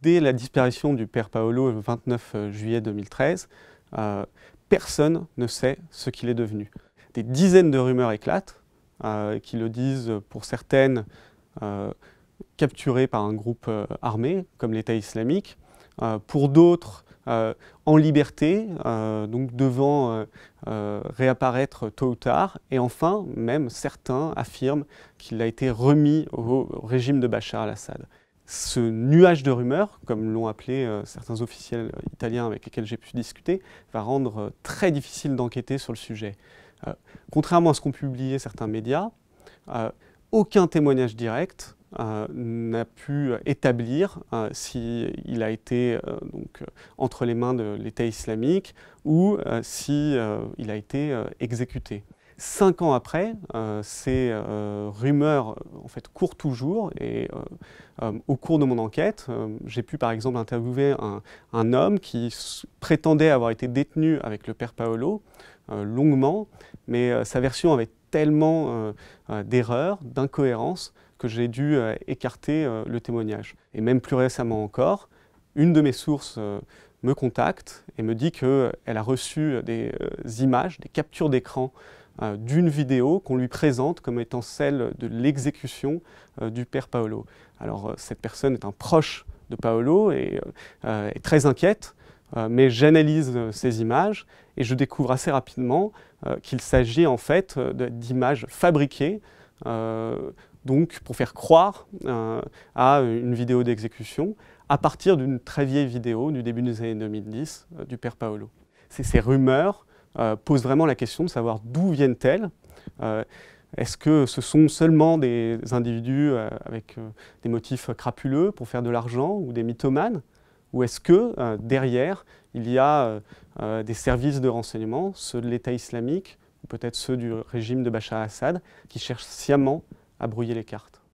Dès la disparition du père Paolo le 29 juillet 2013, personne ne sait ce qu'il est devenu. Des dizaines de rumeurs éclatent, qui le disent pour certaines capturé par un groupe armé, comme l'État islamique, pour d'autres en liberté, donc devant réapparaître tôt ou tard, et enfin, même certains affirment qu'il a été remis au régime de Bachar al-Assad. Ce nuage de rumeurs, comme l'ont appelé certains officiels italiens avec lesquels j'ai pu discuter, va rendre très difficile d'enquêter sur le sujet. Contrairement à ce qu'ont publié certains médias, aucun témoignage direct n'a pu établir s'il a été entre les mains de l'État islamique ou s'il a été exécuté. 5 ans après, ces rumeurs en fait, courent toujours et au cours de mon enquête, j'ai pu par exemple interviewer un homme qui prétendait avoir été détenu avec le père Paolo longuement, mais sa version avait tellement d'erreurs, d'incohérences, que j'ai dû écarter le témoignage. Et même plus récemment encore, une de mes sources me contacte et me dit qu'elle a reçu des images, des captures d'écran d'une vidéo qu'on lui présente comme étant celle de l'exécution du père Paolo. Alors cette personne est un proche de Paolo et est très inquiète, mais j'analyse ces images et je découvre assez rapidement qu'il s'agit en fait d'images fabriquées donc pour faire croire à une vidéo d'exécution à partir d'une très vieille vidéo du début des années 2010 du père Paolo. Ces rumeurs posent vraiment la question de savoir d'où viennent-elles. Est-ce que ce sont seulement des individus avec des motifs crapuleux pour faire de l'argent ou des mythomanes? Ou est-ce que derrière, il y a des services de renseignement, ceux de l'État islamique, ou peut-être ceux du régime de Bachar al-Assad, qui cherchent sciemment à brouiller les cartes?